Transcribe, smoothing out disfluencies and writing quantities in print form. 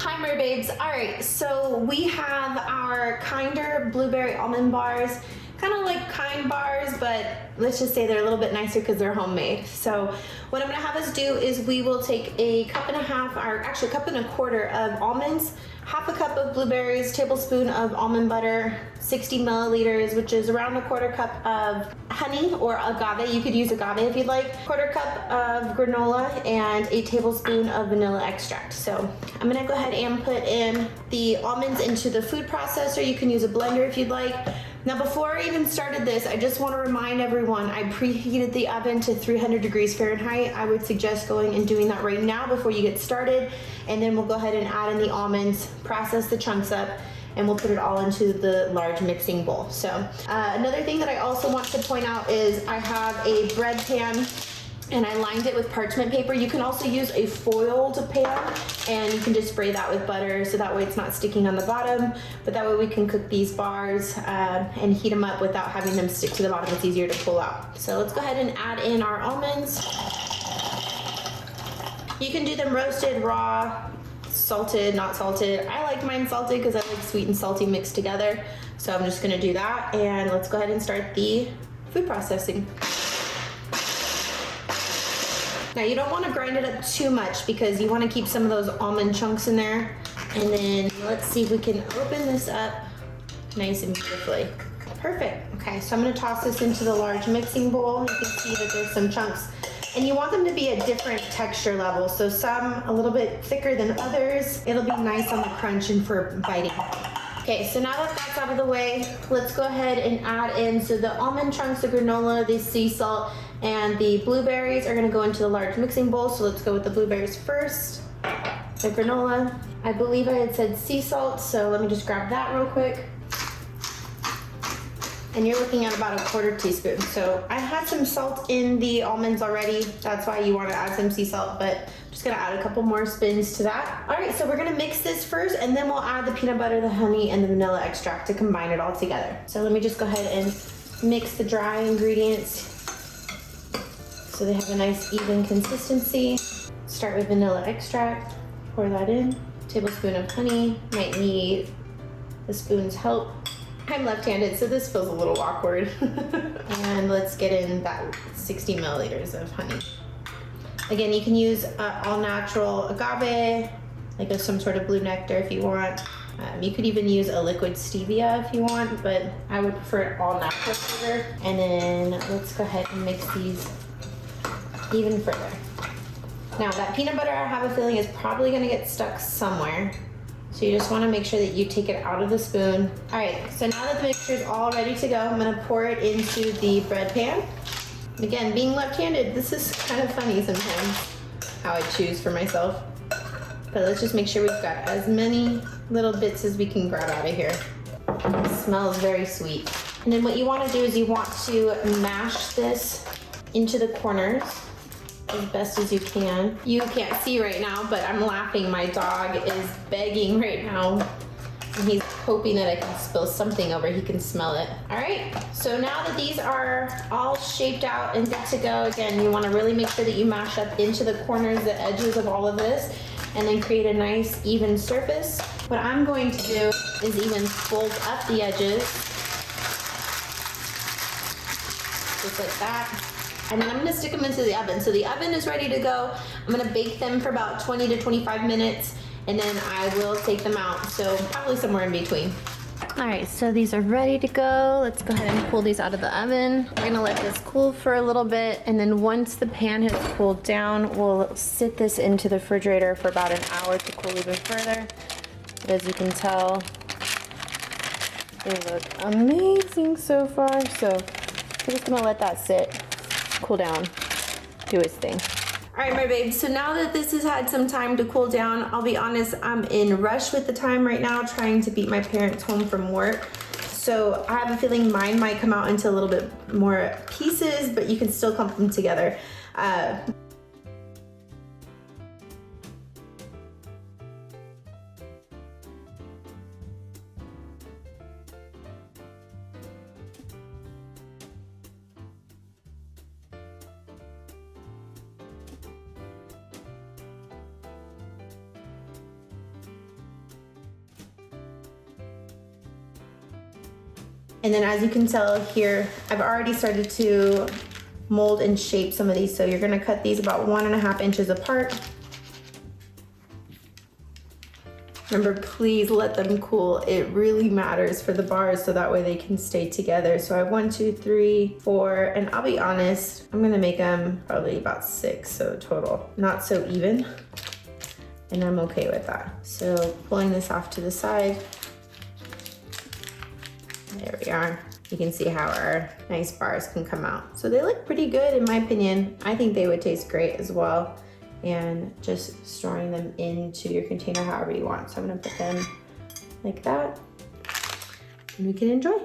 Hi, Mer Babes. All right, so we have our Kinder blueberry almond bars, kind of like Kind bars, but let's just say they're a little bit nicer because they're homemade. So what I'm gonna have us do is we will take a cup and a half, or actually a cup and a quarter of almonds, half a cup of blueberries, tablespoon of almond butter, 60 milliliters, which is around a quarter cup of honey or agave. You could use agave if you'd like. Quarter cup of granola and a tablespoon of vanilla extract. So I'm gonna go ahead and put in the almonds into the food processor. You can use a blender if you'd like. Now, before I even started this, I just want to remind everyone I preheated the oven to 300 degrees Fahrenheit. I would suggest going and doing that right now before you get started. And then we'll go ahead and add in the almonds, process the chunks up, and we'll put it all into the large mixing bowl. So another thing that I also want to point out is I have a bread pan and I lined it with parchment paper. You can also use a foiled pan and you can just spray that with butter so that way it's not sticking on the bottom, but that way we can cook these bars and heat them up without having them stick to the bottom. It's easier to pull out. So let's go ahead and add in our almonds. You can do them roasted, raw, salted, not salted. I like mine salted because I like sweet and salty mixed together. So I'm just gonna do that, and let's go ahead and start the food processing. Now you don't want to grind it up too much because you want to keep some of those almond chunks in there. And then let's see if we can open this up nice and beautifully. Perfect. Okay, so I'm going to toss this into the large mixing bowl. You can see that there's some chunks. And you want them to be a different texture level. So some a little bit thicker than others. It'll be nice on the crunch and for biting. Okay, so now that that's out of the way, let's go ahead and add in, so the almond chunks, the granola, the sea salt, and the blueberries are gonna go into the large mixing bowl. So let's go with the blueberries first. The granola, I believe I had said sea salt, so let me just grab that real quick. And you're looking at about a quarter teaspoon. So I had some salt in the almonds already. That's why you wanna add some sea salt, but I'm just gonna add a couple more spins to that. All right, so we're gonna mix this first and then we'll add the peanut butter, the honey, and the vanilla extract to combine it all together. So let me just go ahead and mix the dry ingredients so they have a nice even consistency. Start with vanilla extract, pour that in. Tablespoon of honey, might need a spoon's help. I'm left-handed, so this feels a little awkward. And let's get in that 60 milliliters of honey. Again, you can use all natural agave, like some sort of blue nectar if you want. You could even use a liquid stevia if you want, but I would prefer it all natural sugar. And then let's go ahead and mix these even further. Now that peanut butter, I have a feeling, is probably gonna get stuck somewhere. So you just wanna make sure that you take it out of the spoon. All right, so now that the mixture is all ready to go, I'm gonna pour it into the bread pan. Again, being left-handed, this is kind of funny sometimes, how I choose for myself. But let's just make sure we've got as many little bits as we can grab out of here. It smells very sweet. And then what you wanna do is you want to mash this into the corners as best as you can. You can't see right now, but I'm laughing. My dog is begging right now. And he's hoping that I can spill something over. He can smell it. All right, so now that these are all shaped out and good to go, again, you wanna really make sure that you mash up into the corners, the edges of all of this, and then create a nice even surface. What I'm going to do is even fold up the edges, just like that. And then I'm gonna stick them into the oven. So the oven is ready to go. I'm gonna bake them for about 20 to 25 minutes, and then I will take them out. So probably somewhere in between. All right, so these are ready to go. Let's go ahead and pull these out of the oven. We're gonna let this cool for a little bit, and then once the pan has cooled down, we'll sit this into the refrigerator for about an hour to cool even further. But as you can tell, they look amazing so far. So we're just gonna let that sit, cool down, do its thing. All right, my babes, so now that this has had some time to cool down, I'll be honest, I'm in rush with the time right now, trying to beat my parents home from work. So I have a feeling mine might come out into a little bit more pieces, but you can still clump them together. And then as you can tell here, I've already started to mold and shape some of these. So you're gonna cut these about 1.5 inches apart. Remember, please let them cool. It really matters for the bars so that way they can stay together. So I have 1, 2, 3, 4, and I'll be honest, I'm gonna make them probably about 6, so total. Not so even, and I'm okay with that. So pulling this off to the side, there we are. You can see how our nice bars can come out. So they look pretty good in my opinion. I think they would taste great as well. And just storing them into your container however you want. So I'm gonna put them like that and we can enjoy.